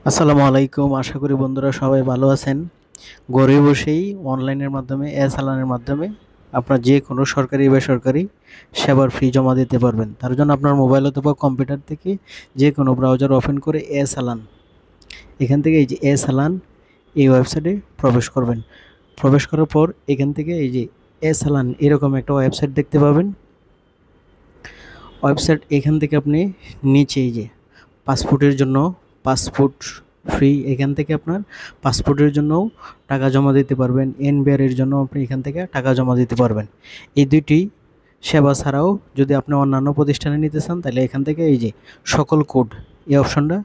আসসালামু আলাইকুম। আশা করি বন্ধুরা সবাই ভালো আছেন। ঘরে বসেই অনলাইনের মাধ্যমে চালানের মাধ্যমে আপনার যে কোনো সরকারি বেসরকারি সেবার ফি জমা দিতে পারবেন। তার জন্য আপনার মোবাইল অথবা কম্পিউটার থেকে যে কোনো ব্রাউজার ওপেন করে চালান, এখান থেকে এই যে চালান এই ওয়েবসাইটে প্রবেশ করবেন। প্রবেশ করার পর এখান থেকে এই যে চালান এরকম একটা ওয়েবসাইট দেখতে পাবেন। ওয়েবসাইট এখান থেকে আপনি নিচে এই যে পাসপোর্টের জন্য পাসপোর্ট ফ্রি, এখান থেকে আপনার পাসপোর্টের জন্যও টাকা জমা দিতে পারবেন। এনবিআর এর জন্য আপনি এখান থেকে টাকা জমা দিতে পারবেন। এই দুইটি সেবা ছাড়াও যদি আপনি অন্যান্য প্রতিষ্ঠানে নিতে চান তাহলে এখান থেকে এই যে সকল কোড এই অপশনটা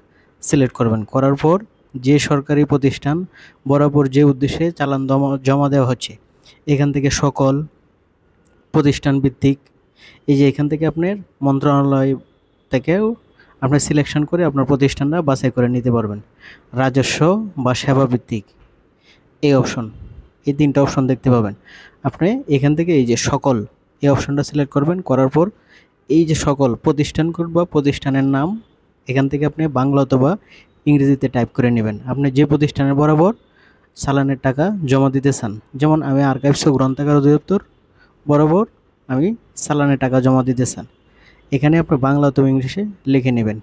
সিলেক্ট করবেন। করার পর যে সরকারি প্রতিষ্ঠান বরাবর যে উদ্দেশ্যে চালান জমা দেওয়া হচ্ছে এখান থেকে সকল প্রতিষ্ঠান ভিত্তিক এই যে এখান থেকে আপনার মন্ত্রণালয় থেকেও আপনি সিলেকশন করে আপনার প্রতিষ্ঠানটা বাছাই করে নিতে পারবেন। রাজস্ব বা সেবা ভিত্তিক এই অপশন, এই তিনটা অপশন দেখতে পাবেন। আপনি এখান থেকে এই যে সকল এই অপশনটা সিলেক্ট করবেন। করার পর এই যে সকল প্রতিষ্ঠান বা প্রতিষ্ঠানের নাম এখান থেকে আপনি বাংলা অথবা ইংরেজিতে টাইপ করে নেবেন। আপনি যে প্রতিষ্ঠানের বরাবর চালানের টাকা জমা দিতে চান, যেমন আমি আর্কাইভস ও গ্রন্থাগার অধিদপ্তর বরাবর আমি চালানের টাকা জমা দিতে চান, এখানে আপনি বাংলা অথবা ইংলিশে লিখে নেবেন।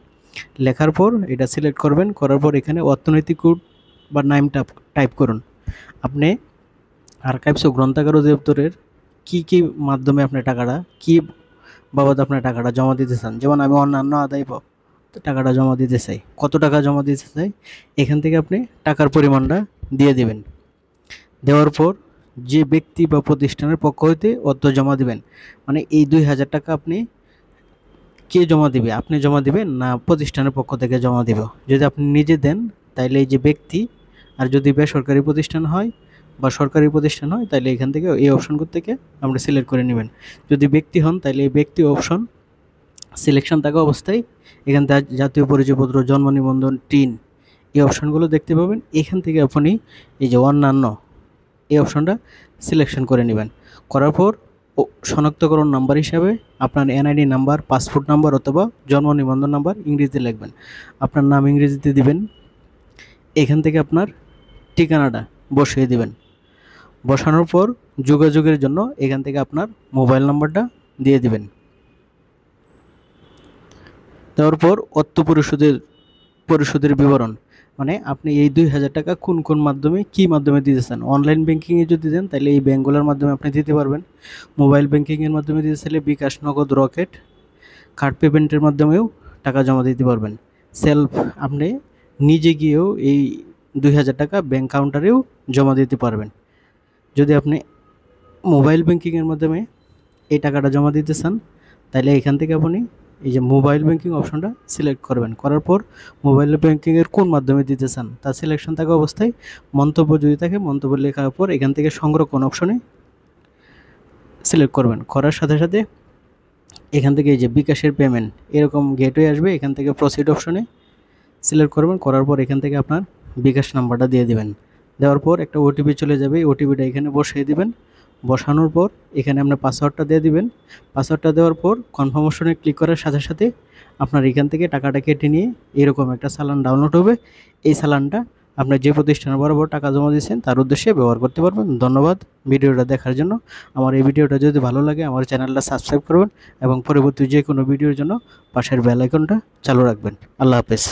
লেখার পর এটা সিলেক্ট করবেন। করার পর এখানে অর্থনৈতিক কোড বা নামটা টাইপ করুন। আপনি আর্কাইভস ও গ্রন্থাগার অধিদপ্তরের কী মাধ্যমে আপনার টাকাটা কী বাবদ আপনার টাকাটা জমা দিতে চান, যেমন আমি অন্যান্য আদায় টাকাটা জমা দিতে চাই, কত টাকা জমা দিতে চাই এখান থেকে আপনি টাকার পরিমাণটা দিয়ে দিবেন। দেওয়ার পর যে ব্যক্তি বা প্রতিষ্ঠানের পক্ষ হইতে অর্থ জমা দিবেন, মানে এই 2000 টাকা আপনি কে জমা দিবে, আপনি জমা দিবেন না প্রতিষ্ঠানের পক্ষ থেকে জমা দিব। যদি আপনি নিজে দেন তাইলে এই যে ব্যক্তি, আর যদি বেসরকারি প্রতিষ্ঠান হয় বা সরকারি প্রতিষ্ঠান হয় তাহলে এখান থেকে এই অপশনগুলো থেকে আপনি সিলেক্ট করে নেবেন। যদি ব্যক্তি হন তাহলে এই ব্যক্তি অপশন সিলেকশন থাকা অবস্থায় এখান থেকে জাতীয় পরিচয়পত্র, জন্ম নিবন্ধন, টিন এই অপশনগুলো দেখতে পাবেন। এখান থেকে আপনি এই যে অন্যান্য এই অপশনটা সিলেকশন করে নেবেন। করার পর শনাক্তকরণ নাম্বার হিসাবে আপনার এনআইডি নাম্বার, পাসপোর্ট নাম্বার অথবা জন্ম নিবন্ধন নাম্বার ইংরেজিতে লিখবেন। আপনার নাম ইংরেজিতে দিবেন। এখান থেকে আপনার ঠিকানাটা বসিয়ে দিবেন। বসানোর পর যোগাযোগের জন্য এখান থেকে আপনার মোবাইল নাম্বারটা দিয়ে দিবেন। দেওয়ার পর অর্থ পরিশোধের বিবরণ, মানে আপনি এই 2000 টাকা কোন কোন মাধ্যমে কী মাধ্যমে দিতে চান। অনলাইন ব্যাংকিংয়ে যদি দেন তাহলে এই ব্যাঙ্কগুলোর মাধ্যমে আপনি দিতে পারবেন। মোবাইল ব্যাংকিংয়ের মাধ্যমে দিতে চাইলে বিকাশ, নগদ, রকেট, কার্ড পেমেন্টের মাধ্যমেও টাকা জমা দিতে পারবেন। সেলফ আপনি নিজে গিয়েও এই 2000 টাকা ব্যাংক কাউন্টারেও জমা দিতে পারবেন। যদি আপনি মোবাইল ব্যাংকিংয়ের মাধ্যমে এই টাকাটা জমা দিতে চান তাহলে এখান থেকে আপনি এই যে মোবাইল ব্যাংকিং অপশনটা সিলেক্ট করবেন। করার পর মোবাইল ব্যাংকিংয়ের কোন মাধ্যমে দিতে চান তার সিলেকশন থাকা অবস্থায় মন্তব্য যদি থাকে মন্তব্য লেখার পর এখান থেকে সংরক্ষণ অপশনে সিলেক্ট করবেন। করার সাথে সাথে এখান থেকে এই যে বিকাশের পেমেন্ট এরকম গেটওয়ে আসবে, এখান থেকে প্রসিড অপশনে সিলেক্ট করবেন। করার পর এখান থেকে আপনার বিকাশ নাম্বারটা দিয়ে দিবেন। দেওয়ার পর একটা ওটিপি চলে যাবে, ওটিপিটা এখানে বসিয়ে দিবেন। বসানোর পর এখানে আপনার পাসওয়ার্ডটা দিয়ে দিবেন। পাসওয়ার্ডটা দেওয়ার পর কনফার্ম অপশনে ক্লিক করার সাথে সাথে আপনার এখান থেকে টাকাটা কেটে নিয়ে এরকম একটা চালান ডাউনলোড হবে। এই চালানটা আপনার যে প্রতিষ্ঠানের বরাবর টাকা জমা দিয়েছেন তার উদ্দেশ্যে ব্যবহার করতে পারবেন। ধন্যবাদ ভিডিওটা দেখার জন্য। আমার এই ভিডিওটা যদি ভালো লাগে আমার চ্যানেলটা সাবস্ক্রাইব করবেন এবং পরবর্তী যে কোনো ভিডিওর জন্য পাশের বেল আইকনটা চালু রাখবেন। আল্লাহ হাফেজ।